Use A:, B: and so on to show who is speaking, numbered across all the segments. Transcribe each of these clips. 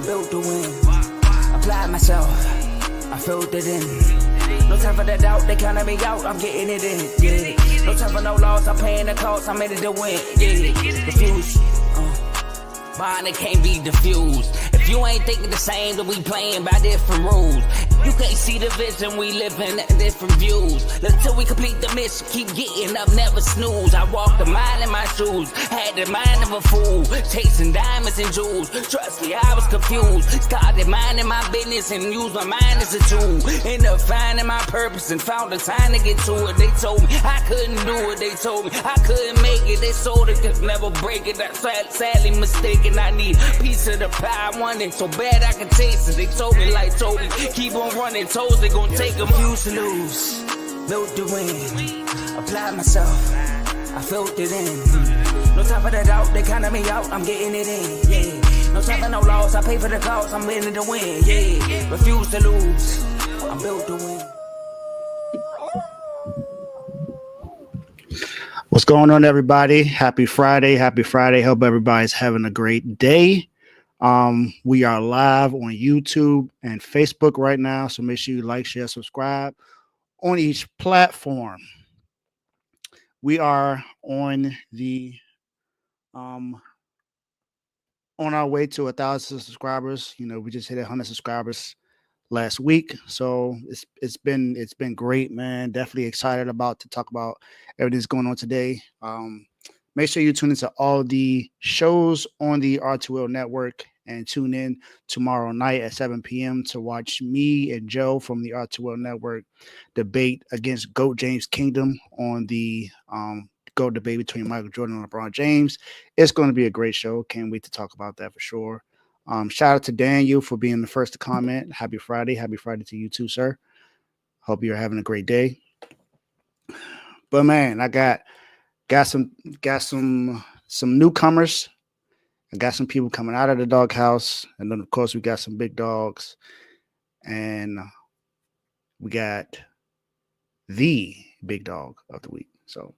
A: I'm built to win. Applied myself, I filled it in. No time for the doubt, they counted me out, I'm getting it in. Yeah. No time for no loss, I'm paying the cost, I'm in it to win. Yeah. Refuse. Bond, it can't be diffused. If you ain't thinking the same, then we playing by different rules. You can't see the vision, we living at different views. Until we complete the mission, keep getting up, never snooze. I walked a mile in my shoes, had the mind of a fool, chasing diamonds and jewels. Trust me, I was confused. Started minding my business and used my mind as a tool. Ended up finding my purpose and found the time to get to it. They told me I couldn't do it, they told me I couldn't make it. They sold it, could never break it. That's sadly mistaken. I need a piece of the pie, I want it so bad I can taste it. They told me like Toby, keep on running toes, they gon' take them. Used to lose, built to win. Applied myself, I filled it in. No time for the doubt, they counted me out, I'm getting it in. Yeah. No time for no loss, I pay for the cost, I'm winning to win. Yeah. Refuse to lose, I'm built to win.
B: What's going on, everybody? Happy Friday. Happy Friday. Hope everybody's having a great day. We are live on YouTube and Facebook right now, so make sure you like, share, subscribe on each platform. We are on the on our way to 1,000 subscribers. You know, we just hit 100 subscribers last week, so it's been great, man. Definitely excited to talk about everything that's going on today. Make sure you tune into all the shows on the R2L network and tune in tomorrow night at 7 p.m. to watch me and Joe from the R2L network debate against GOAT James Kingdom on the GOAT debate between Michael Jordan and LeBron James. It's going to be a great show. Can't wait to talk about that for sure. Shout out to Daniel for being the first to comment. Happy Friday. Happy Friday to you too, sir. Hope you're having a great day. But man, I got some newcomers. I got some people coming out of the doghouse, and then of course we got some big dogs, and we got the big dog of the week. So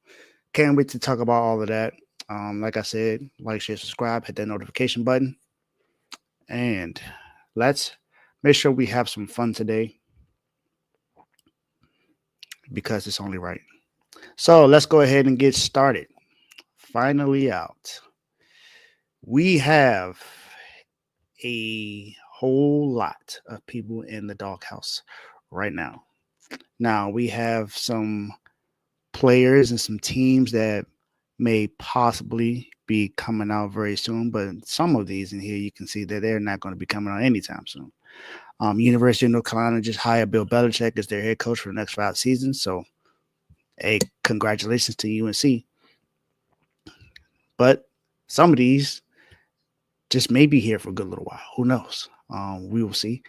B: can't wait to talk about all of that. Like I said, like, share, subscribe, hit that notification button, and let's make sure we have some fun today because it's only right. So let's go ahead and get started. Finally out. We have a whole lot of people in the doghouse right now. Now, we have some players and some teams that may possibly be coming out very soon, but some of these in here, you can see that they're not going to be coming out anytime soon. University of North Carolina just hired Bill Belichick as their head coach for the next 5 seasons. So, hey, congratulations to UNC. But some of these just may be here for a good little while. Who knows? We will see.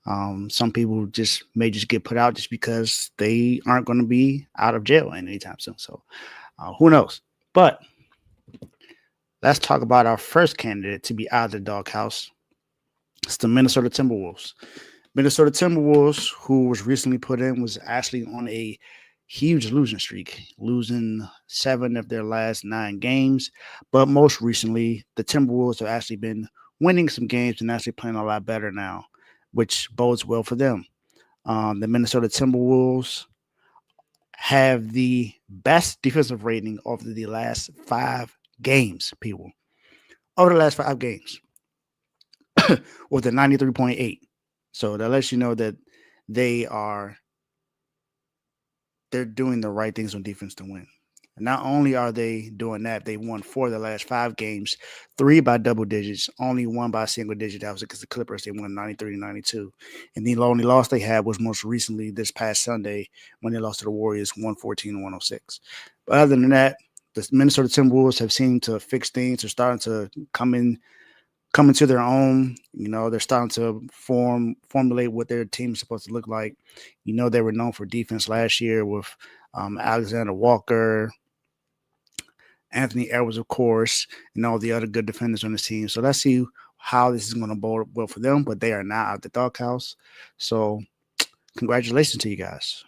B: Some people may get put out just because they aren't going to be out of jail anytime soon. So who knows? But let's talk about our first candidate to be out of the doghouse. It's the Minnesota Timberwolves. Minnesota Timberwolves, who was recently put in, was actually on a huge losing streak, losing 7 of their last 9 games. But most recently, the Timberwolves have actually been winning some games and actually playing a lot better now, which bodes well for them. The Minnesota Timberwolves have the best defensive rating over the last 5 games, people. Over the last 5 games, with a 93.8. So that lets you know that they're doing the right things on defense to win. And not only are they doing that, they won 4 of the last 5 games, 3 by double digits, only 1 by single digit. That was against the Clippers. They won 93-92. And the only loss they had was most recently this past Sunday when they lost to the Warriors 114-106. But other than that, the Minnesota Timberwolves have seemed to fix things. They're starting to come into their own. You know, they're starting to formulate what their team is supposed to look like. You know, they were known for defense last year with Alexander Walker, Anthony Edwards, of course, and all the other good defenders on the team. So let's see how this is going to bode well for them. But they are now out the doghouse. So congratulations to you guys.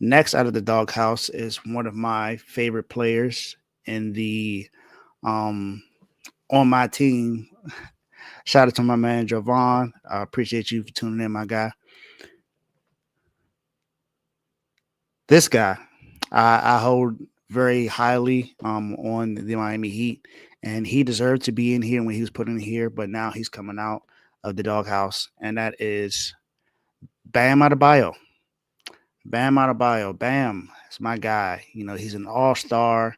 B: Next out of the doghouse is one of my favorite players in the on my team. Shout out to my man Javon. I appreciate you for tuning in, my guy. This guy, I hold very highly on the Miami Heat, and he deserved to be in here when he was put in here, but now he's coming out of the doghouse, and that is Bam Adebayo. Bam Adebayo. Bam, it's my guy. He's an all-star.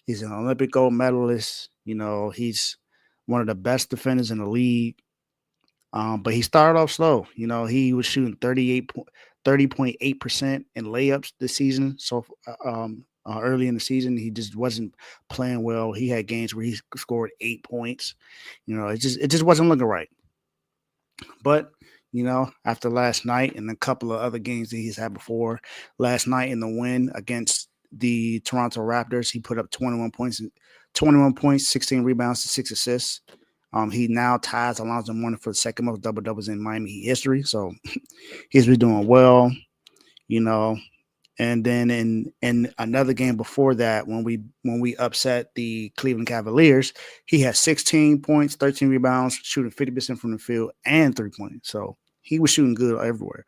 B: He's an Olympic gold medalist. He's one of the best defenders in the league. But he started off slow. He was shooting 30.8% in layups this season. So early in the season, he just wasn't playing well. He had games where he scored 8 points. It just wasn't looking right. But after last night and a couple of other games that he's had before, last night in the win against the Toronto Raptors, he put up 21 points, 16 rebounds, to 6 assists. He now ties Alonzo Mourning for the second most double doubles in Miami Heat history. So he's been doing well, And then in another game before that, when we upset the Cleveland Cavaliers, he had 16 points, 13 rebounds, shooting 50% from the field and 3-point. So he was shooting good everywhere.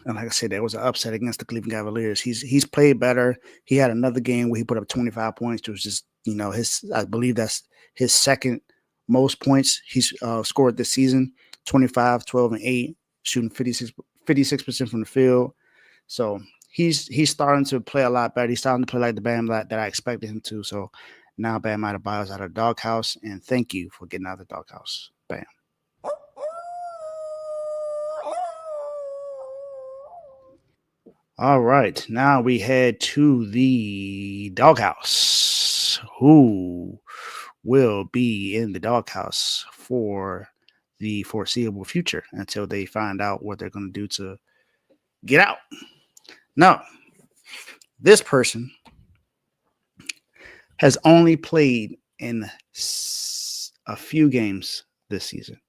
B: And like I said, there was an upset against the Cleveland Cavaliers. He's played better. He had another game where he put up 25 points, which was just I believe that's his second most points he's scored this season. 25, 12, and 8, shooting 56% from the field. So he's starting to play a lot better. He's starting to play like the Bam that I expected him to. So now Bam Adebayo's out of the doghouse, and thank you for getting out of the doghouse, Bam. All right, now we head to the doghouse. Who will be in the doghouse for the foreseeable future until they find out what they're going to do to get out? Now, this person has only played in a few games this season.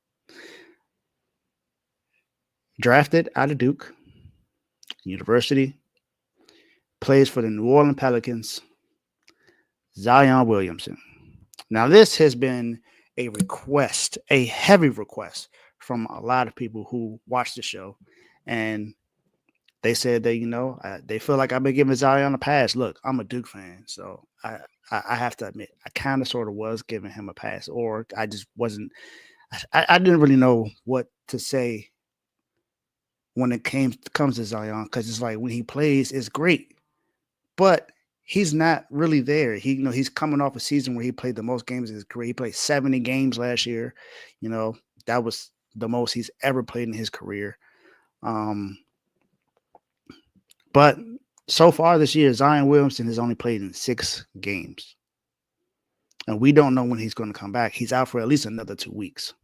B: Drafted out of Duke University, plays for the New Orleans Pelicans, Zion Williamson. Now, this has been a request, a heavy request from a lot of people who watch the show, and they said that, they feel like I've been giving Zion a pass. Look, I'm a Duke fan, so I have to admit, I kind of sort of was giving him a pass, or I just wasn't. I didn't really know what to say when it comes to Zion, because it's like when he plays, it's great, but he's not really there. He's coming off a season where he played the most games in his career. He played 70 games last year. That was the most he's ever played in his career. But so far this year, Zion Williamson has only played in 6 games. And we don't know when he's going to come back. He's out for at least another 2 weeks.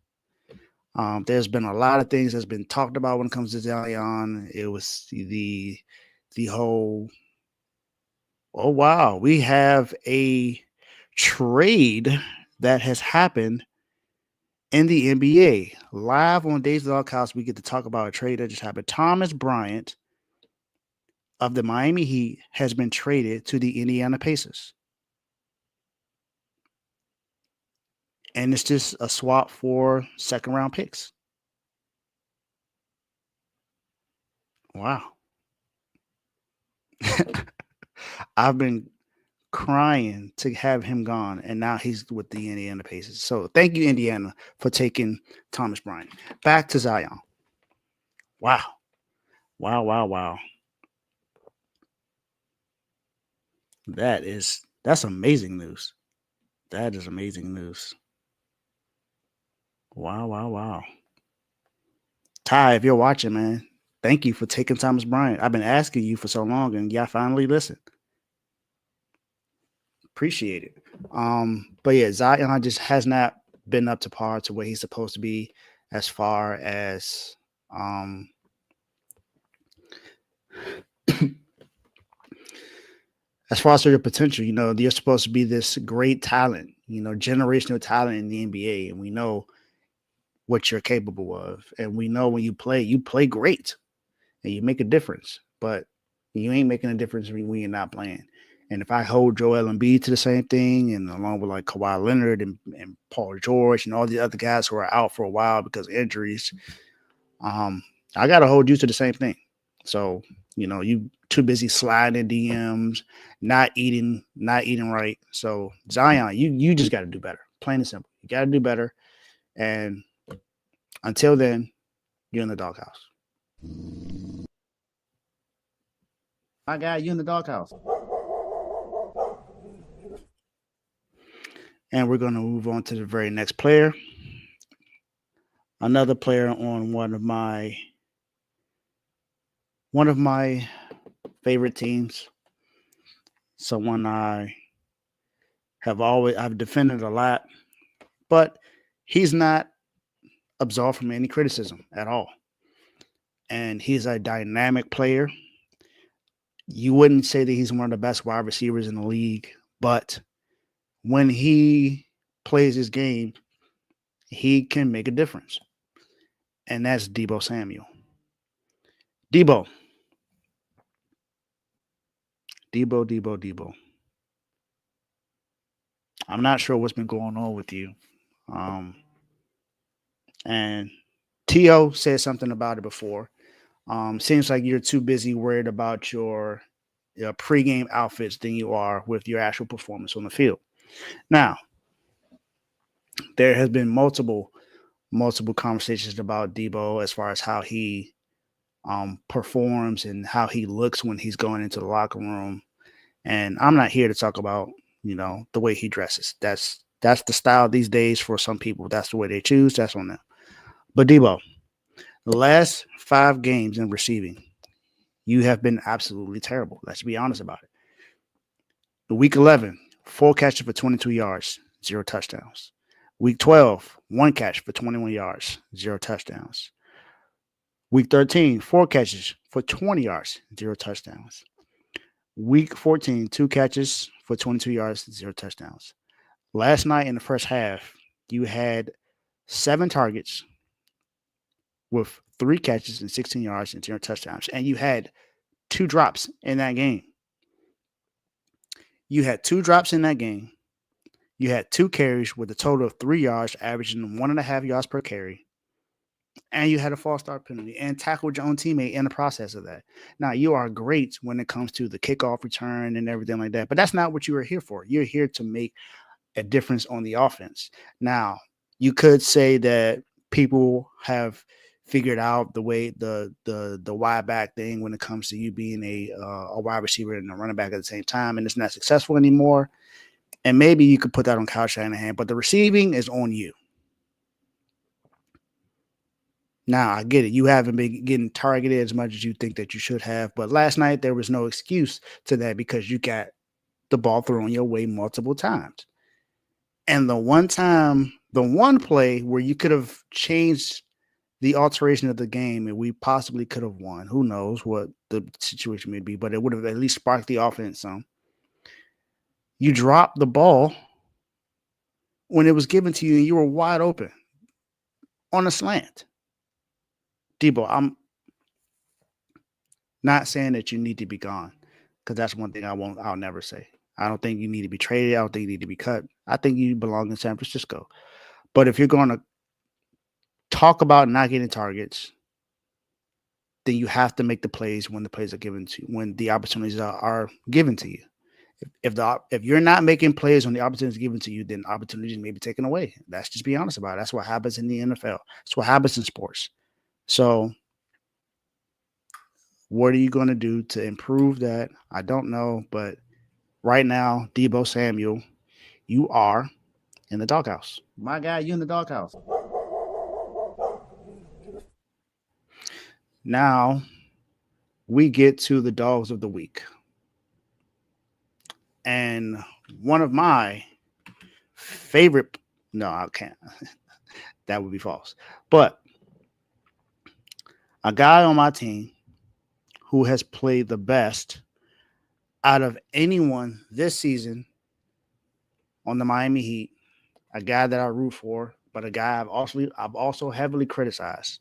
B: There's been a lot of things that's been talked about when it comes to Zion. It was the whole, oh, wow, we have a trade that has happened in the NBA. Live on Days of the Doghouse, we get to talk about a trade that just happened. Thomas Bryant of the Miami Heat has been traded to the Indiana Pacers. And it's just a swap for second-round picks. Wow. I've been crying to have him gone, and now he's with the Indiana Pacers. So thank you, Indiana, for taking Thomas Bryant. Back to Zion. Wow. Wow. That's amazing news. That is amazing news. Wow. Ty, if you're watching, man, thank you for taking Thomas Bryant. I've been asking you for so long, and y'all finally listened. Appreciate it. But yeah, Zion just has not been up to par to where he's supposed to be as far as your potential. You're supposed to be this great talent, generational talent in the NBA, and we know what you're capable of, and we know when you play great, and you make a difference. But you ain't making a difference when you're not playing. And if I hold Joel Embiid to the same thing, and along with like Kawhi Leonard and Paul George and all the other guys who are out for a while because of injuries, I got to hold you to the same thing. So, you too busy sliding in DMs, not eating right. So Zion, you just got to do better. Plain and simple. You got to do better. And until then, you're in the doghouse. My guy, you in the doghouse. And we're going to move on to the very next player. Another player on one of my favorite teams. Someone I've defended a lot, but he's not absolved from any criticism at all. And he's a dynamic player. You wouldn't say that he's one of the best wide receivers in the league, but when he plays his game, he can make a difference. And that's Deebo Samuel. Deebo. I'm not sure what's been going on with you. And T.O. said something about it before. Seems like you're too busy worried about your pregame outfits than you are with your actual performance on the field. Now, there has been multiple conversations about Deebo as far as how he performs and how he looks when he's going into the locker room. And I'm not here to talk about, the way he dresses. That's the style these days for some people. That's the way they choose. That's on them. But Deebo, the last 5 games in receiving, you have been absolutely terrible. Let's be honest about it. Week 11, 4 catches for 22 yards, 0 touchdowns. Week 12, 1 catch for 21 yards, 0 touchdowns. Week 13, 4 catches for 20 yards, 0 touchdowns. Week 14, 2 catches for 22 yards, 0 touchdowns. Last night in the first half, you had 7 targets with 3 catches and 16 yards and 0 touchdowns. And you had 2 drops in that game. You had 2 drops in that game. You had 2 carries with a total of 3 yards, averaging 1.5 yards per carry. And you had a false start penalty and tackled your own teammate in the process of that. Now, you are great when it comes to the kickoff return and everything like that, but that's not what you are here for. You're here to make a difference on the offense. Now, you could say that people have figured out the way the wide back thing when it comes to you being a wide receiver and a running back at the same time, and it's not successful anymore. And maybe you could put that on Kyle Shanahan, but the receiving is on you. Now, I get it. You haven't been getting targeted as much as you think that you should have, but last night there was no excuse to that because you got the ball thrown your way multiple times. And the one play where you could have changed the alteration of the game and we possibly could have won. Who knows what the situation may be, but it would have at least sparked the offense some. You dropped the ball when it was given to you and you were wide open on a slant. Deebo, I'm not saying that you need to be gone because that's one thing I'll never say. I don't think you need to be traded. I don't think you need to be cut. I think you belong in San Francisco. But if you're going to talk about not getting targets, then you have to make the plays when the plays are given to you, when the opportunities are given to you. If you're not making plays when the opportunities given to you, then opportunities may be taken away. Let's just be honest about it. That's what happens in the NFL. That's what happens in sports. So what are you going to do to improve that? I don't know. But right now, Deebo Samuel, you are in the doghouse. My guy, you in the doghouse. Now we get to the dogs of the week. And one of my favorite, no, I can't. That would be false. But a guy on my team who has played the best out of anyone this season on the Miami Heat, a guy that I root for, but a guy I've also heavily criticized,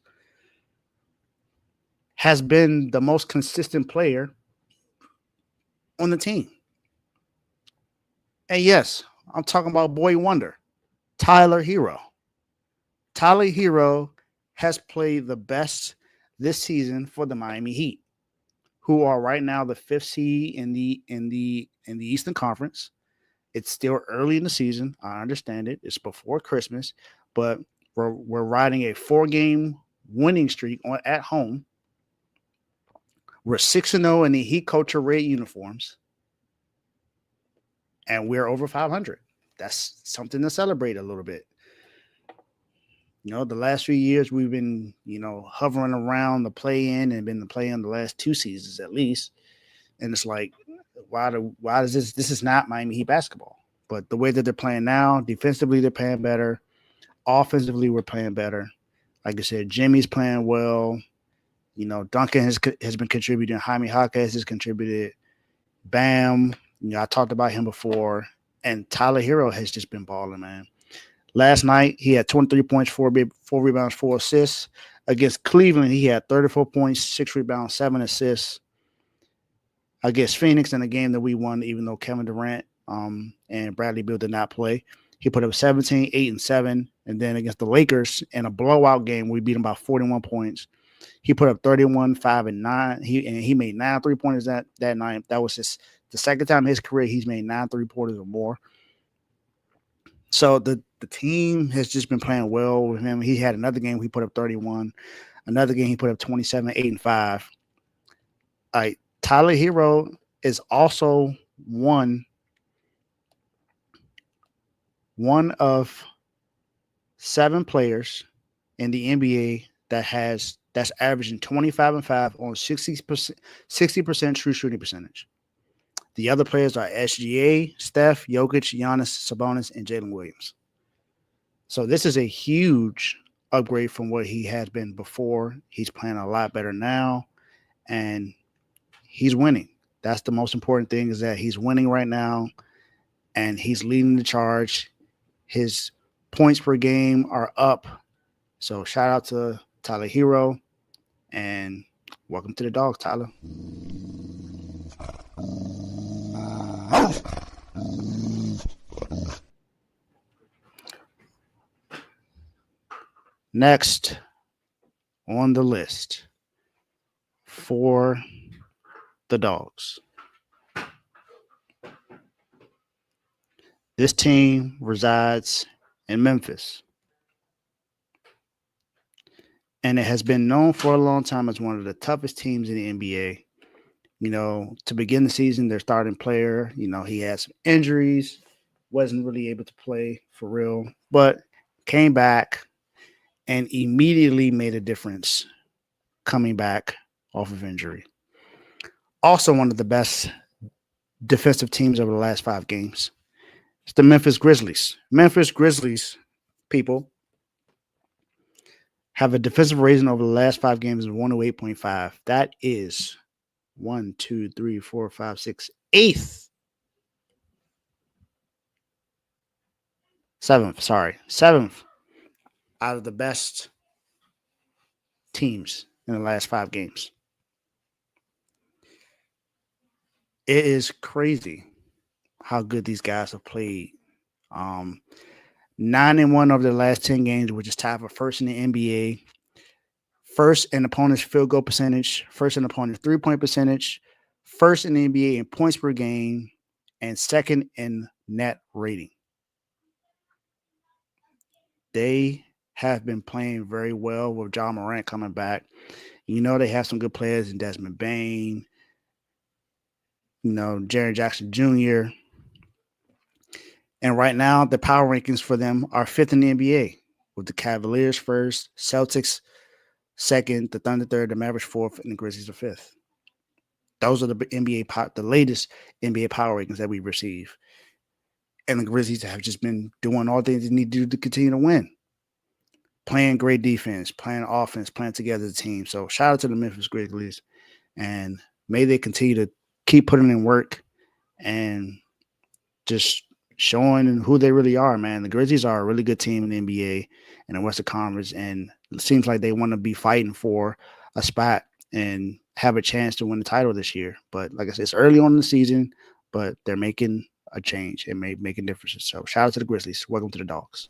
B: has been the most consistent player on the team. And yes, I'm talking about boy wonder, Tyler Hero. Tyler Hero has played the best this season for the Miami Heat, who are right now the fifth seed in the Eastern Conference. It's still early in the season. I understand it. It's before Christmas, but we're riding a 4-game winning streak at home. We're 6-0 in the Heat culture red uniforms, and we're over 500. That's something to celebrate a little bit. The last few years we've been, hovering around the play-in and been the play-in the last 2 seasons at least. And it's like, why does this is not Miami Heat basketball? But the way that they're playing now, defensively they're playing better. Offensively, we're playing better. Like I said, Jimmy's playing well. Duncan has been contributing. Jaime Jaquez has contributed. Bam, I talked about him before. And Tyler Hero has just been balling, man. Last night, he had 23 points, 4 rebounds, 4 assists. Against Cleveland, he had 34 points, 6 rebounds, 7 assists. Against Phoenix in a game that we won, even though Kevin Durant and Bradley Beal did not play. He put up 17, 8, and 7. And then against the Lakers in a blowout game, we beat him by 41 points. He put up 31, 5, and 9. He made 9 3-pointers that night. That was the second time in his career he's made 9 3-pointers or more. So the team has just been playing well with him. He had another game he put up 31. Another game he put up 27, 8, and 5. Tyler Hero is also one of 7 players in the NBA that's averaging 25 and 5 on 60% true shooting percentage. The other players are SGA, Steph, Jokic, Giannis, Sabonis, and Jalen Williams. So this is a huge upgrade from what he has been before. He's playing a lot better now, and he's winning. That's the most important thing, is that he's winning right now, and he's leading the charge. His points per game are up. So shout out to Tyler Hero, and welcome to the Dogs, Tyler. Next on the list for the Dogs. This team resides in Memphis, and it has been known for a long time as one of the toughest teams in the NBA. To begin the season, their starting player, he had some injuries, wasn't really able to play for real, but came back and immediately made a difference coming back off of injury. Also one of the best defensive teams over the last 5 games. It's the Memphis Grizzlies. Memphis Grizzlies, people, have a defensive rating over the last 5 games of 108.5. That is 1, 2, 3, 4, 5, 6, 8th. 7th out of the best teams in the last 5 games. It is crazy how good these guys have played. 9-1 over the last 10 games, which is tied for first in the NBA. First in opponent's field goal percentage, first in opponent's 3-point percentage, first in the NBA in points per game, and second in net rating. They have been playing very well with Ja Morant coming back. They have some good players in Desmond Bane, Jaren Jackson Jr. And right now, the power rankings for them are 5th in the NBA, with the Cavaliers first, Celtics second, the Thunder third, the Mavericks 4th, and the Grizzlies are 5th. Those are the latest NBA power rankings that we receive. And the Grizzlies have just been doing all things they need to do to continue to win. Playing great defense, playing offense, playing together as a team. So shout out to the Memphis Grizzlies, and may they continue to keep putting in work and just showing who they really are, man. The Grizzlies are a really good team in the NBA and the Western Conference, and it seems like they want to be fighting for a spot and have a chance to win the title this year. But like I said, it's early on in the season, but they're making a change and making differences. So shout out to the Grizzlies. Welcome to the Dogs.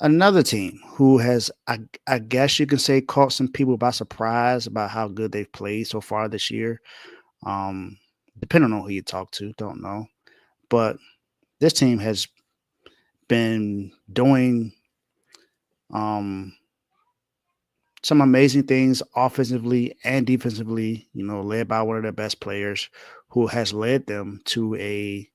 B: Another team who has, I guess you can say, caught some people by surprise about how good they've played so far this year. Depending on who you talk to, don't know. But this team has been doing some amazing things offensively and defensively, led by one of their best players who has led them to a,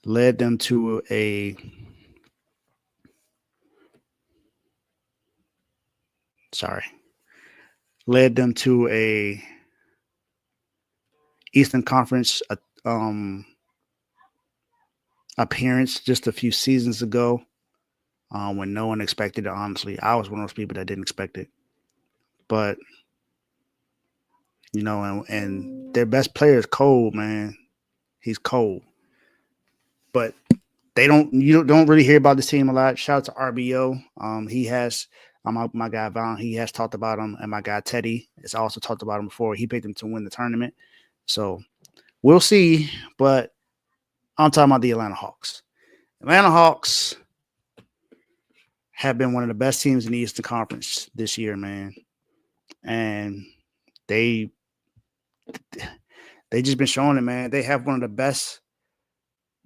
B: led them to a Eastern Conference appearance just a few seasons ago, when no one expected it. Honestly, I was one of those people that didn't expect it, but and their best player is cold, man. He's cold, but you don't really hear about this team a lot. Shout out to RBO. He has my guy Vaughn. He has talked about him, and my guy Teddy has also talked about him before. He picked him to win the tournament, so we'll see. But I'm talking about the Atlanta Hawks. Atlanta Hawks have been one of the best teams in the Eastern Conference this year, man, and they just been showing it, man. They have one of the best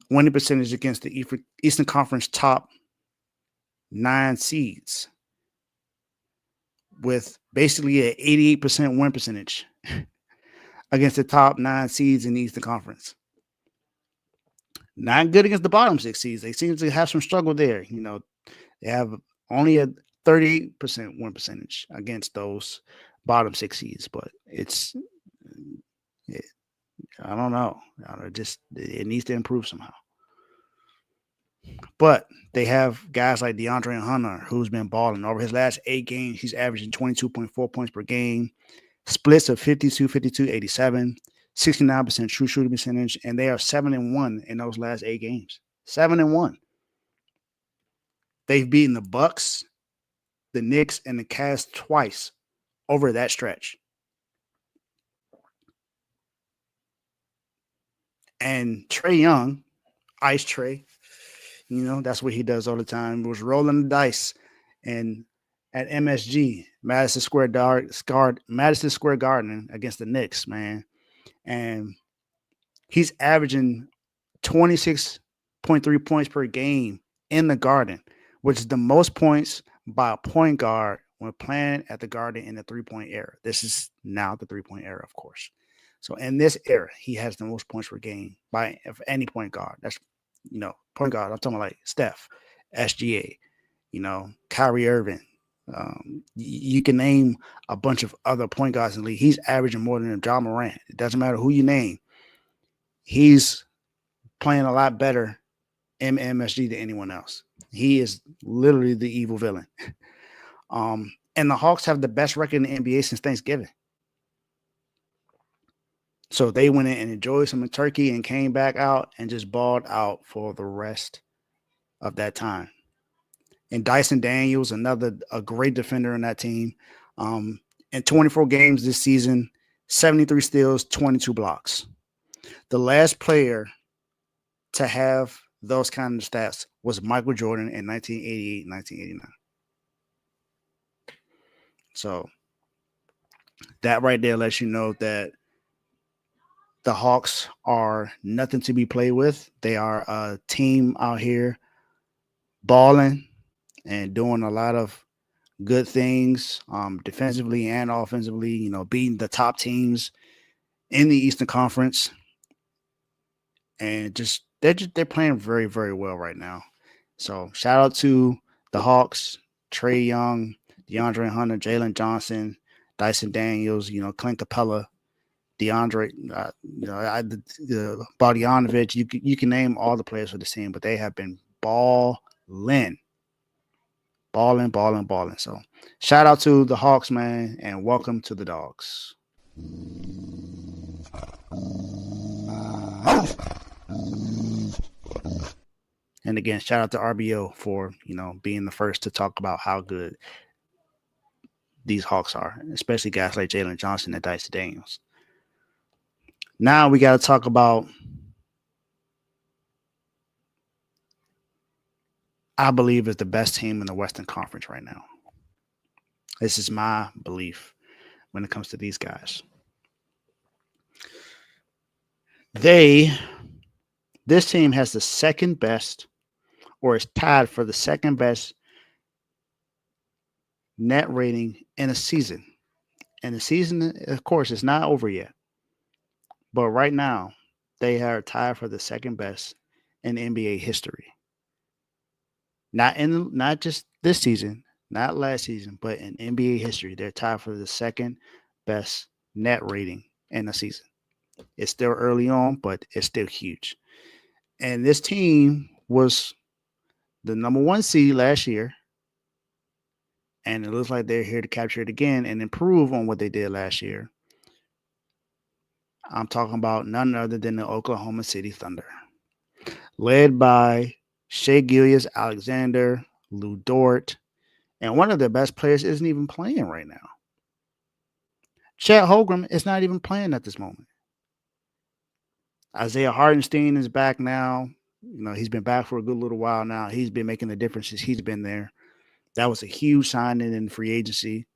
B: winning percentage against the Eastern Conference top 9 seeds, with basically an 88% win percentage against the top 9 seeds in the Eastern Conference. Not good against the bottom 6 seeds. They seem to have some struggle there. They have only a 38% win percentage against those bottom 6 seeds, but I don't know. It needs to improve somehow. But they have guys like DeAndre Hunter, who's been balling. Over his last 8 games, he's averaging 22.4 points per game, splits of 52, 52, 87, 69% true shooting percentage, and they are 7-1 in those last 8 games. 7-1. They've beaten the Bucks, the Knicks, and the Cavs twice over that stretch. And Trae Young, Ice Trae, that's what he does all the time, was rolling the dice and at MSG, Madison Square Garden against the Knicks, man. And he's averaging 26.3 points per game in the Garden, which is the most points by a point guard when playing at the Garden in the 3-point era. This is now the 3-point era, of course. So in this era, he has the most points per game by any point guard. That's, point guard. I'm talking about like Steph, SGA, Kyrie Irving. You can name a bunch of other point guards in the league. He's averaging more than John Morant. It doesn't matter who you name. He's playing a lot better in MSG than anyone else. He is literally the evil villain. And the Hawks have the best record in the NBA since Thanksgiving. So they went in and enjoyed some turkey and came back out and just balled out for the rest of that time. And Dyson Daniels, a great defender in that team. In 24 games this season, 73 steals, 22 blocks. The last player to have those kind of stats was Michael Jordan in 1988, 1989. So that right there lets you know that the Hawks are nothing to be played with. They are a team out here balling and doing a lot of good things defensively and offensively, beating the top teams in the Eastern Conference. And they're playing very, very well right now. So shout out to the Hawks, Trae Young, DeAndre Hunter, Jalen Johnson, Dyson Daniels, Clint Capella, DeAndre, Bogdanovic. You can name all the players for the team, but they have been balling. So shout out to the Hawks, man, and welcome to the Dogs. And again, shout out to RBO for, being the first to talk about how good these Hawks are, especially guys like Jalen Johnson and Dicey Daniels. Now we got to talk about, I believe, is the best team in the Western Conference right now. This is my belief when it comes to these guys. This team has the second best, or is tied for the second best net rating in a season. And the season, of course, is not over yet. But right now, they are tied for the second best in NBA history. Not just this season, not last season, but in NBA history, they're tied for the second best net rating in a season. It's still early on, but it's still huge. And this team was the number 1 seed last year. And it looks like they're here to capture it again and improve on what they did last year. I'm talking about none other than the Oklahoma City Thunder, led by Shai Gilgeous-Alexander, Lou Dort, and one of their best players isn't even playing right now. Chet Holmgren is not even playing at this moment. Isaiah Hartenstein is back now. He's been back for a good little while now. He's been making the differences. He's been there. That was a huge signing in free agency.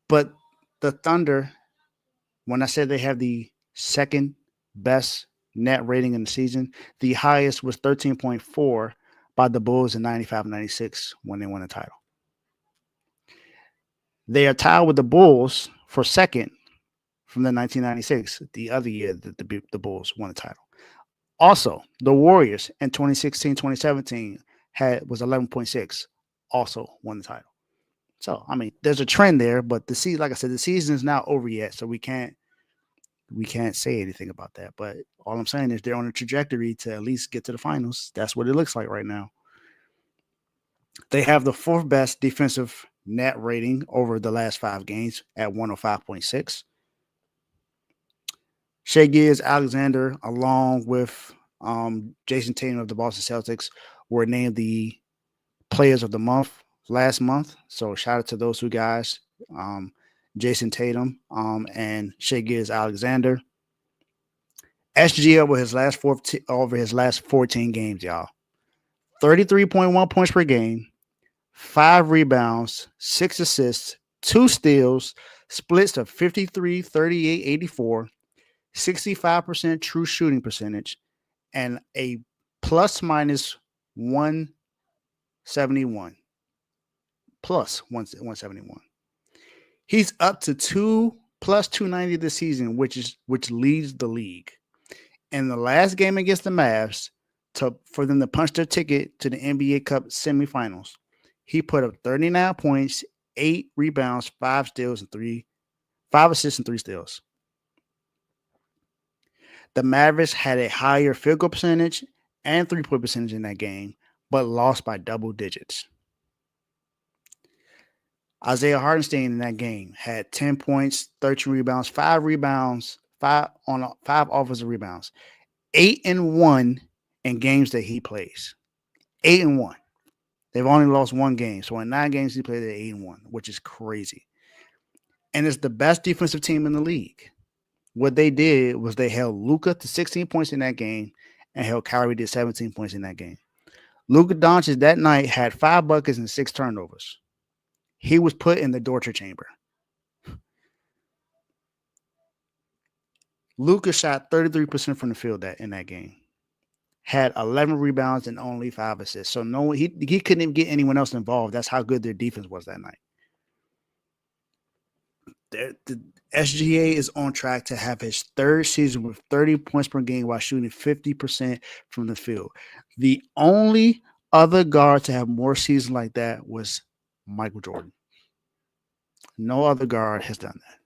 B: But the Thunder, when I said they have the second best net rating in the season, the highest was 13.4 by the Bulls in 95-96 when they won the title. They are tied with the Bulls for second from the 1996, the other year that the Bulls won the title. Also, the Warriors in 2016-2017 was 11.6, also won the title. So, there's a trend there, but like I said, the season is not over yet, so we can't say anything about that. But all I'm saying is they're on a trajectory to at least get to the finals. That's what it looks like right now. They have the 4th best defensive net rating over the last 5 games at 105.6. Shai Gilgeous-Alexander, along with Jason Tatum of the Boston Celtics, were named the players of the month last month. So shout out to those 2 guys, Jason Tatum and Shai Gilgeous-Alexander. SGA over his last 14 games, y'all. 33.1 points per game, 5 rebounds, 6 assists, 2 steals, splits of 53, 38, 84, 65% true shooting percentage, and a plus minus 171. Plus 171. He's up to plus 290 this season, which leads the league. In the last game against the Mavs, for them to punch their ticket to the NBA Cup semifinals, he put up 39 points, 8 rebounds, 5 assists, and 3 steals. The Mavericks had a higher field goal percentage and 3-point percentage in that game, but lost by double digits. Isaiah Hartenstein in that game had 10 points, 13 rebounds, 5 offensive rebounds, 8-1 in games that he plays. 8-1. They've only lost 1 game. So in 9 games, he played at 8-1, which is crazy. And it's the best defensive team in the league. What they did was they held Luka to 16 points in that game and held Kyrie to 17 points in that game. Luka Doncic that night had 5 buckets and 6 turnovers. He was put in the torture chamber. Luka shot 33% from the field in that game. Had 11 rebounds and only 5 assists. So he couldn't even get anyone else involved. That's how good their defense was that night. The SGA is on track to have his 3rd season with 30 points per game while shooting 50% from the field. The only other guard to have more seasons like that was Michael Jordan. No other guard has done that.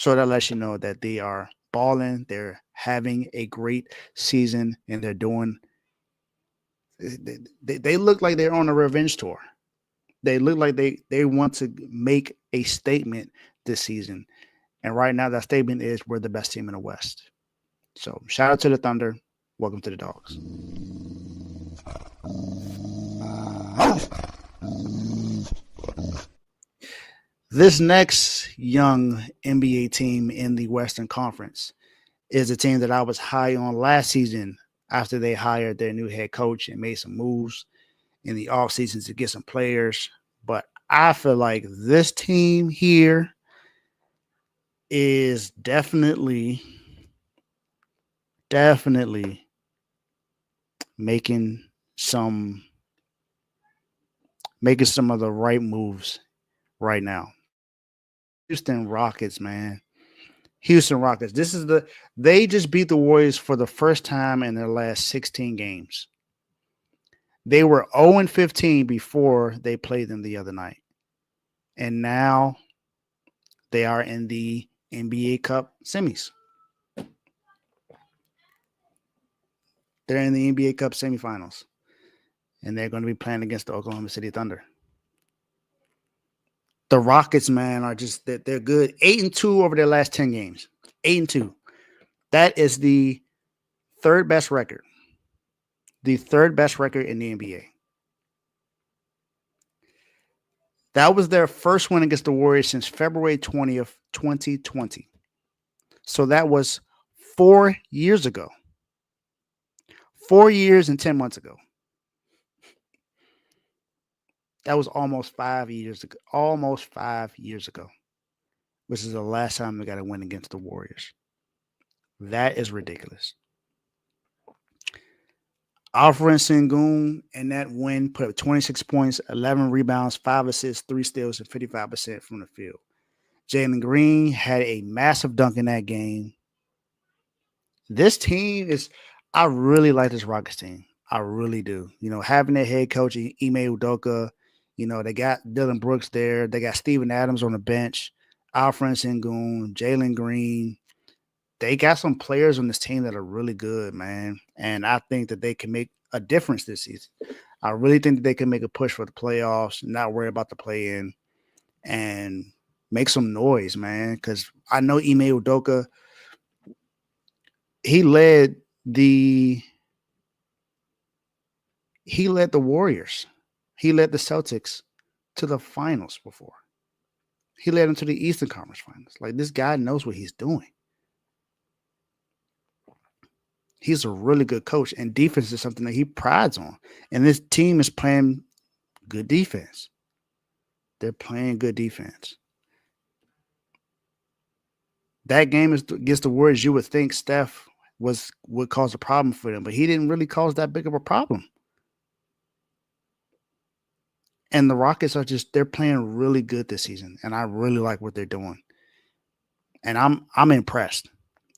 B: So that lets you know that they are balling. They're having a great season, and they're doing. They look like they're on a revenge tour. They look like they want to make a statement this season. And right now that statement is we're the best team in the West. So shout out to the Thunder. Welcome to the Dogs. This next young NBA team in the Western Conference is a team that I was high on last season after they hired their new head coach and made some moves in the offseason to get some players. But I feel like this team here is definitely making some of the right moves right now. Houston Rockets, man. Houston Rockets. They just beat the Warriors for the first time in their last 16 games. They were 0-15 before they played them the other night. And now they are in the NBA Cup semis. They're in the NBA Cup semifinals. And they're going to be playing against the Oklahoma City Thunder. The Rockets, man, are just they're good. 8-2 over their last 10 games. 8-2. That is the third best record. The third best record in the NBA. That was their first win against the Warriors since February 20th, 2020. So that was 4 years ago. 4 years and 10 months ago. That was almost 5 years ago. Almost 5 years ago. Which is the last time they got a win against the Warriors. That is ridiculous. Alfred Sengun in that win put up 26 points, 11 rebounds, 5 assists, 3 steals, and 55% from the field. Jalen Green had a massive dunk in that game. This team is, I really like this Rockets team. I really do. You know, having their head coach, Ime Udoka, you know, they got Dylan Brooks there. They got Steven Adams on the bench, Alfred Sengun, Jalen Green. They got some players on this team that are really good, man. And I think that they can make a difference this season. I really think that they can make a push for the playoffs, not worry about the play-in, and make some noise, man. Because I know Ime Udoka, he led the Warriors. He led the Celtics to the finals before. He led them to the Eastern Conference Finals. Like, this guy knows what he's doing. He's a really good coach, and defense is something that he prides on. And this team is playing good defense. They're playing good defense. That game is against the Warriors. You would think Steph would cause a problem for them, but he didn't really cause that big of a problem. And the Rockets are they're playing really good this season, and I really like what they're doing. And I'm impressed.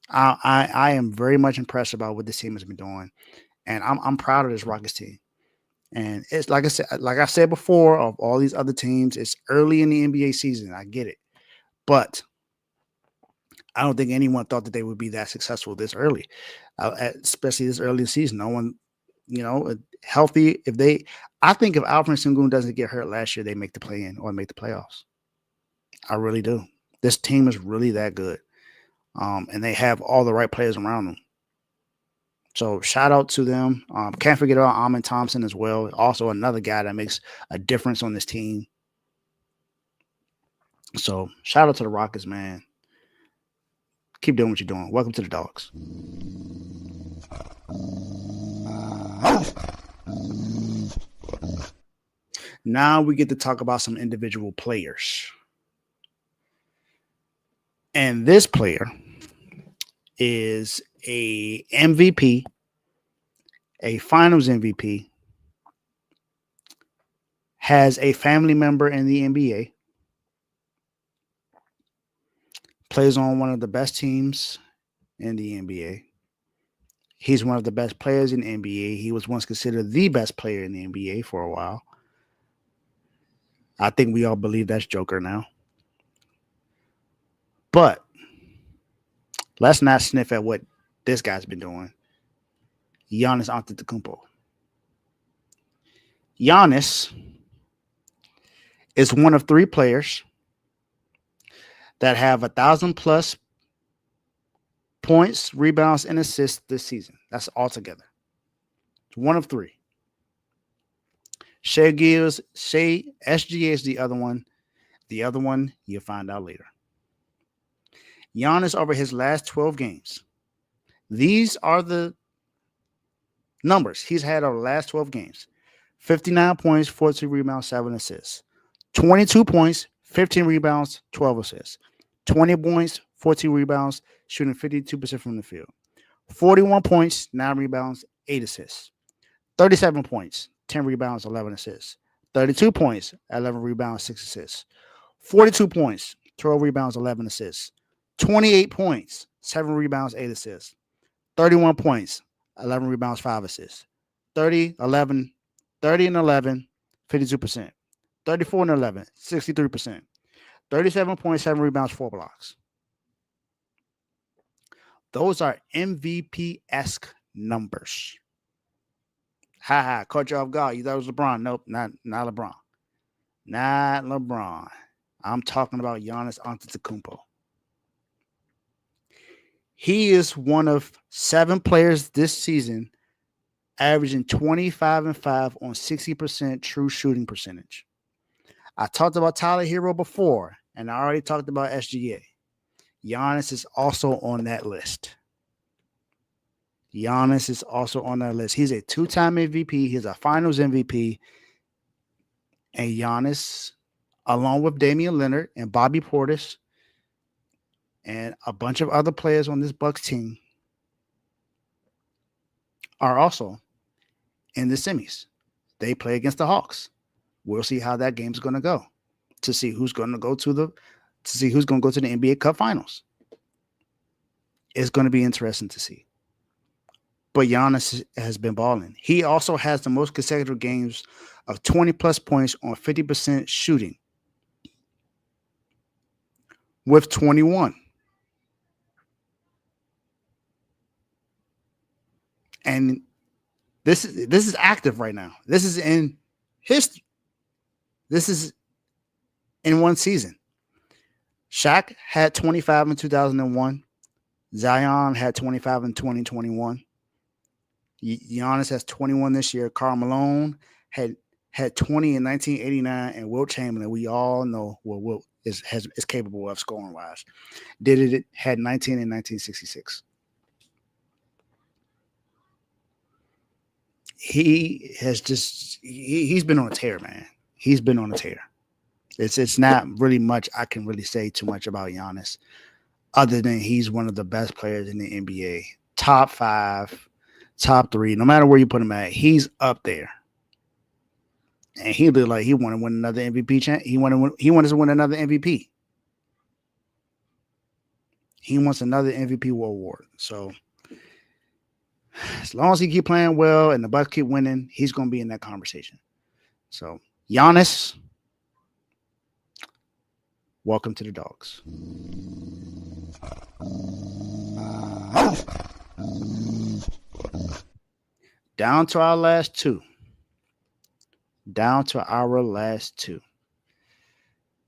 B: I am very much impressed about what this team has been doing, and I'm proud of this Rockets team. And it's like I said before, of all these other teams, it's early in the NBA season. I get it, but I don't think anyone thought that they would be that successful this early, especially this early in the season. No one, you know, healthy. I think if Alfred Sengun doesn't get hurt last year, they make the play-in or make the playoffs. I really do. This team is really that good. And they have all the right players around them. So shout out to them. Can't forget about Amin Thompson as well. Also another guy that makes a difference on this team. So shout out to the Rockets, man. Keep doing what you're doing. Welcome to the Dogs. Now we get to talk about some individual players. And this player is a MVP, a finals MVP, has a family member in the NBA, plays on one of the best teams in the NBA. He's one of the best players in the NBA. He was once considered the best player in the NBA for a while. I think we all believe that's Joker now. But let's not sniff at what this guy's been doing. Giannis Antetokounmpo. Giannis is one of 3 players that have 1,000+ points, rebounds, and assists this season. That's all together. It's one of three. SGA is the other one. The other one, you'll find out later. Giannis over his last 12 games. These are the numbers he's had over the last 12 games. 59 points, 14 rebounds, 7 assists. 22 points, 15 rebounds, 12 assists. 20 points, 14 rebounds, shooting 52% from the field. 41 points, 9 rebounds, 8 assists. 37 points, 10 rebounds, 11 assists. 32 points, 11 rebounds, 6 assists. 42 points, 12 rebounds, 11 assists. 28 points, 7 rebounds, 8 assists. 31 points, 11 rebounds, 5 assists. 30 and 11, 52%. 34 and 11, 63%. 37.7 rebounds, 4 blocks. Those are MVP-esque numbers. Caught you off guard. You thought it was LeBron. Nope, not LeBron. Not LeBron. I'm talking about Giannis Antetokounmpo. He is one of 7 players this season averaging 25-5 on 60% true shooting percentage. I talked about Tyler Hero before, and I already talked about SGA. Giannis is also on that list. Giannis is also on that list. He's a 2-time MVP. He's a finals MVP. And Giannis, along with Damian Lillard and Bobby Portis and a bunch of other players on this Bucks team, are also in the semis. They play against the Hawks. We'll see how that game's going to go to see who's going to go to the NBA Cup Finals. It's going to be interesting to see. But Giannis has been balling. He also has the most consecutive games of 20-plus points on 50% shooting with 21. And this is active right now. This is in history. This is in one season. Shaq had 25 in 2001. Zion had 25 in 2021. Giannis has 21 this year. Karl Malone had 20 in 1989, and Wilt Chamberlain, we all know what Wilt is capable of scoring wise. Had 19 in 1966. He's been on a tear, man. He's been on a tear. It's not really much I can really say too much about Giannis, other than he's one of the best players in the NBA. Top 5, top 3, no matter where you put him at, he's up there. And he looked like he wanted to win another MVP. He wanted to win another MVP. He wants another MVP award. So as long as he keep playing well and the Bucks keep winning, he's going to be in that conversation. So Giannis, welcome to the Dogs. Down to our last two.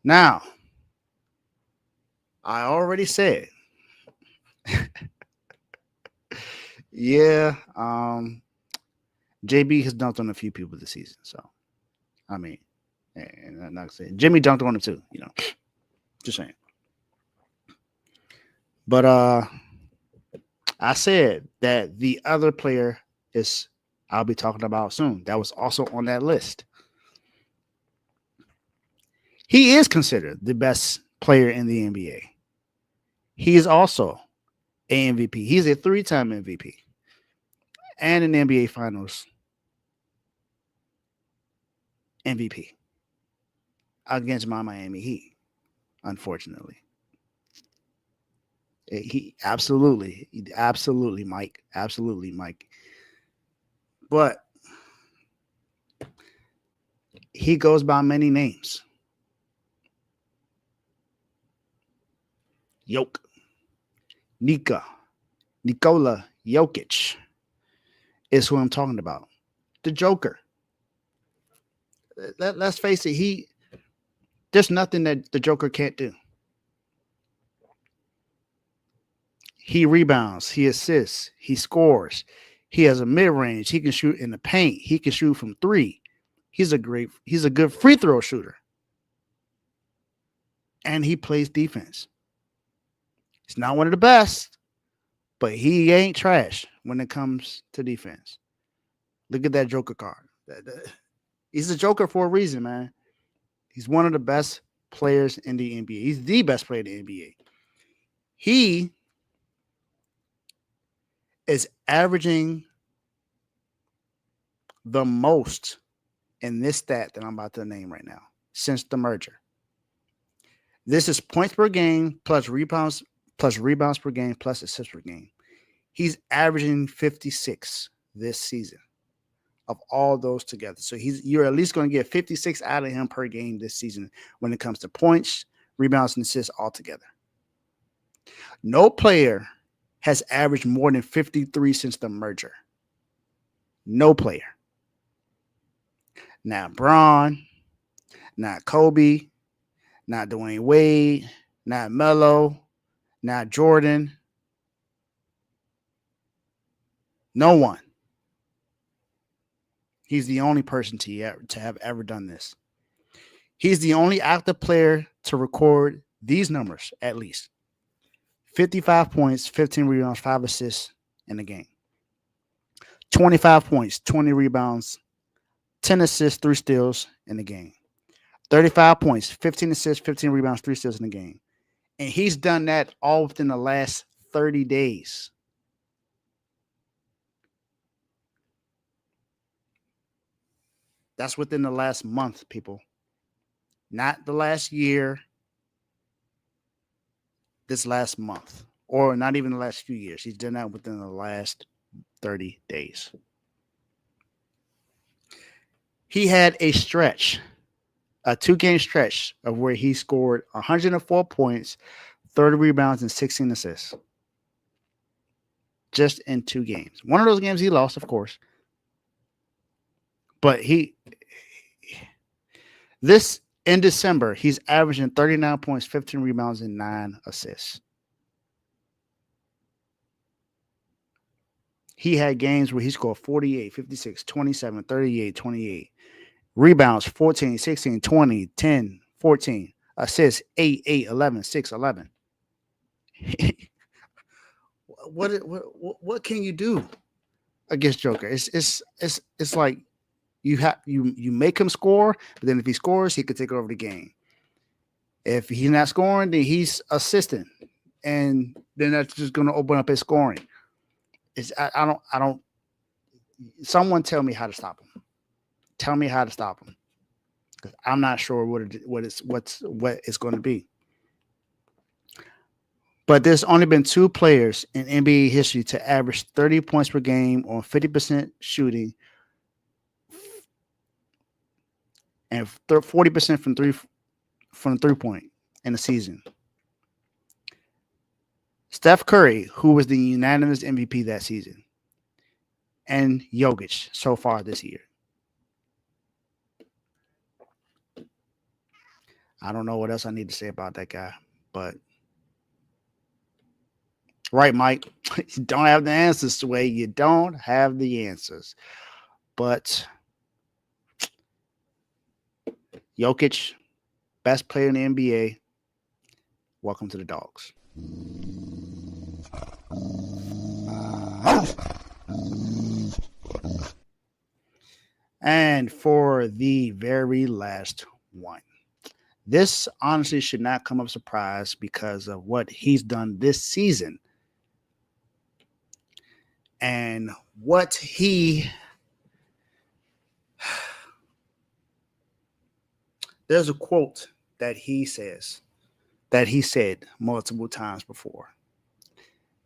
B: Now, I already said, yeah, JB has dunked on a few people this season. So, I mean, and I'm not saying Jimmy dunked on him too, just saying. But I said that the other player I'll be talking about soon. That was also on that list. He is considered the best player in the NBA. He is also an MVP. He's a 3-time MVP and an NBA Finals MVP against my Miami Heat, unfortunately. He absolutely, Mike. Absolutely, Mike. But he goes by many names. Nikola Jokic is who I'm talking about. The Joker. Let's face it, there's nothing that the Joker can't do. He rebounds, he assists, he scores. He has a mid-range. He can shoot in the paint. He can shoot from three. He's a good free throw shooter. And he plays defense. He's not one of the best, but he ain't trash when it comes to defense. Look at that Joker card. He's a Joker for a reason, man. He's one of the best players in the NBA. He's the best player in the NBA. He is averaging the most in this stat that I'm about to name right now since the merger. This is points per game plus rebounds per game plus assists per game. He's averaging 56 this season of all those together. So you're at least going to get 56 out of him per game this season when it comes to points, rebounds, and assists altogether. No player has averaged more than 53 since the merger. No player. Not Braun, not Kobe, not Dwayne Wade, not Melo, not Jordan. No one. He's the only person to have ever done this. He's the only active player to record these numbers, at least. 55 points, 15 rebounds, 5 assists in a game. 25 points, 20 rebounds, 10 assists, 3 steals in the game. 35 points, 15 assists, 15 rebounds, 3 steals in the game. And he's done that all within the last 30 days. That's within the last month, people. Not the last year. This last month. Or not even the last few years. He's done that within the last 30 days. He had a stretch, a 2-game stretch of where he scored 104 points, 30 rebounds, and 16 assists. Just in 2 games. One of those games he lost, of course. But in December, he's averaging 39 points, 15 rebounds, and 9 assists. He had games where he scored 48, 56, 27, 38, 28. Rebounds, 14, 16, 20, 10, 14. Assists, 8, 8, 11, 6, 11. What can you do against Joker? It's like you make him score, but then if he scores, he could take over the game. If he's not scoring, then he's assisting, and then that's just going to open up his scoring. I don't. Someone tell me how to stop him. Tell me how to stop him, because I'm not sure what it's going to be. But there's only been 2 players in NBA history to average 30 points per game on 50% shooting and 40% from the 3-point in a season. Steph Curry, who was the unanimous MVP that season, and Jokic so far this year. I don't know what else I need to say about that guy, but right, Mike, you don't have the answers, Sway. You don't have the answers. But Jokic, best player in the NBA. Welcome to the Dogs. And for the very last one. This honestly should not come as a surprise because of what he's done this season. And what there's a quote that he said multiple times before.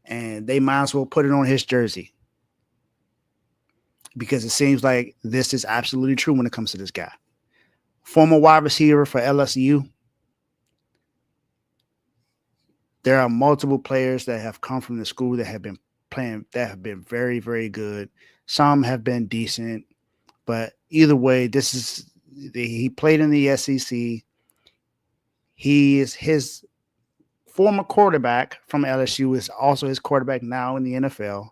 B: And they might as well put it on his jersey, because it seems like this is absolutely true when it comes to this guy. Former wide receiver for LSU. There are multiple players that have come from the school that have been playing, that have been very, very good. Some have been decent, but either way, he played in the SEC. His former quarterback from LSU, is also his quarterback now in the NFL.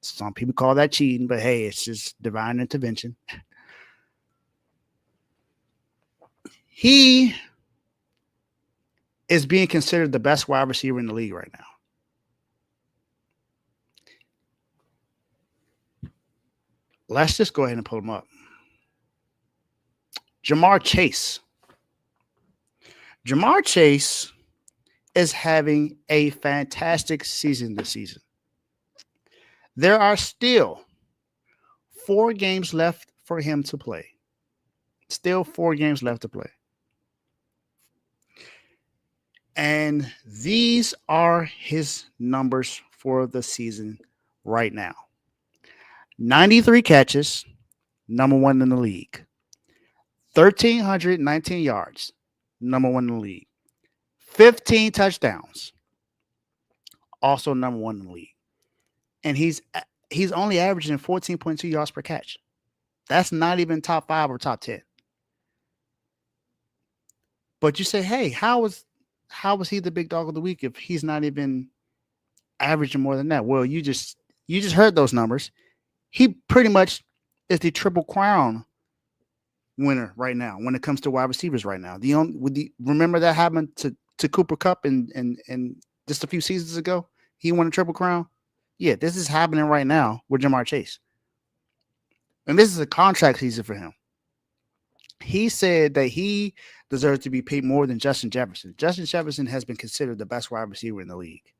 B: Some people call that cheating, but hey, it's just divine intervention. He is being considered the best wide receiver in the league right now. Let's just go ahead and pull him up. Jamar Chase. Jamar Chase is having a fantastic season this season. There are still 4 games left for him to play. Still 4 games left to play. And these are his numbers for the season right now. 93 catches, number 1 in the league. 1,319 yards, number 1 in the league. 15 touchdowns, also number 1 in the league. And he's only averaging 14.2 yards per catch. That's not even top 5 or top 10. But you say, hey, how was he the big dog of the week if he's not even averaging more than that? Well, you just heard those numbers. He pretty much is the Triple Crown winner right now when it comes to wide receivers right now. Remember that happened to Cooper Kupp and just a few seasons ago? He won a Triple Crown. Yeah, this is happening right now with Jamar Chase. And this is a contract season for him. He said that he deserves to be paid more than Justin Jefferson. Justin Jefferson has been considered the best wide receiver in the league.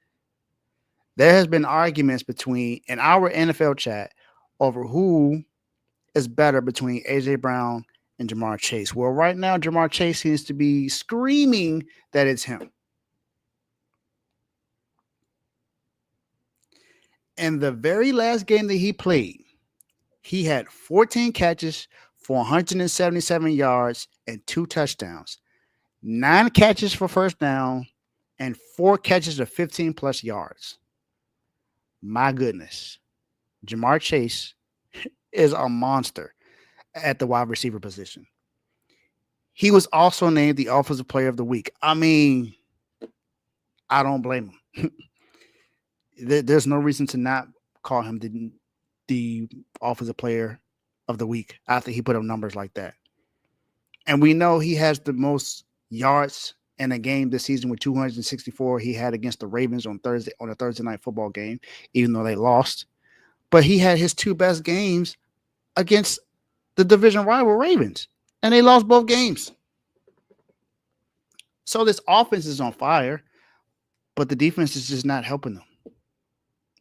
B: There has been arguments in our NFL chat over who is better between A.J. Brown and Jamar Chase. Well, right now, Jamar Chase seems to be screaming that it's him. In the very last game that he played, he had 14 catches for 177 yards and 2 touchdowns, 9 catches for first down, and 4 catches of 15-plus yards. My goodness. Jamar Chase is a monster at the wide receiver position. He was also named the Offensive Player of the Week. I mean, I don't blame him. There's no reason to not call him the Offensive Player of the Week after he put up numbers like that. And we know he has the most yards in a game this season with 264 he had against the Ravens on a Thursday night football game, even though they lost. But he had his 2 best games against the division rival Ravens, and they lost both games. So this offense is on fire, but the defense is just not helping them.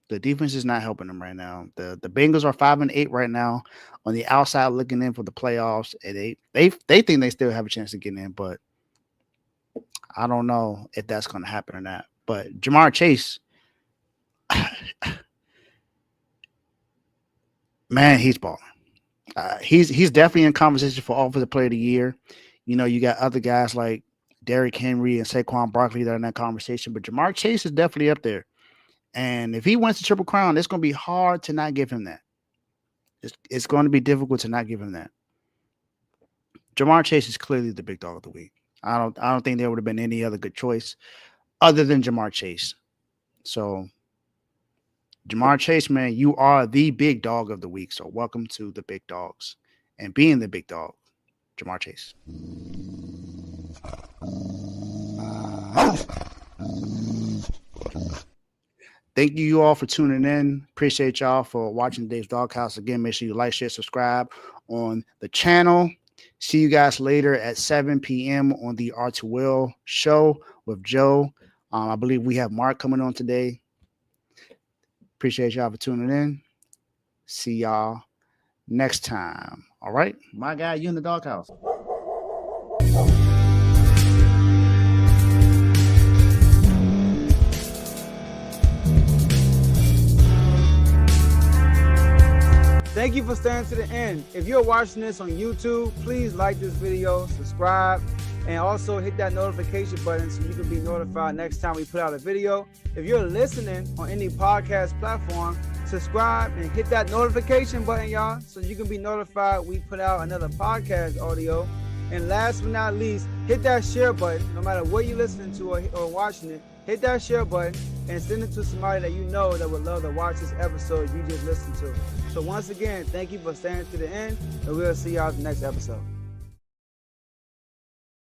B: The defense is not helping them right now. The Bengals are 5-8 right now on the outside looking in for the playoffs, and they think they still have a chance to get in, but I don't know if that's going to happen or not. But Jamar Chase, man, he's balling. He's definitely in conversation for Offensive Player of the Year. You know, you got other guys like Derrick Henry and Saquon Barkley that are in that conversation, but Jamar Chase is definitely up there. And if he wins the Triple Crown, it's going to be hard to not give him that. It's going to be difficult to not give him that. Jamar Chase is clearly the big dog of the week. I don't think there would have been any other good choice other than Jamar Chase. So, Jamar Chase, man, you are the big dog of the week. So, welcome to the big dogs. And being the big dog, Jamar Chase. Thank you all for tuning in. Appreciate y'all for watching Dave's Doghouse. Again, make sure you like, share, subscribe on the channel. See you guys later at 7 p.m. on the R2L Show with Joe. I believe we have Mark coming on today. Appreciate y'all for tuning in. See y'all next time. All right? My guy, you in the doghouse.
C: Thank you for staying to the end. If you're watching this on YouTube, please like this video, subscribe, and also hit that notification button so you can be notified next time we put out a video. If you're listening on any podcast platform, subscribe and hit that notification button, y'all, so you can be notified we put out another podcast audio. And last but not least, hit that share button. No matter what you're listening to or watching it, hit that share button and send it to somebody that you know that would love to watch this episode you just listened to. So once again, thank you for staying to the end, and we'll see y'all in the next episode.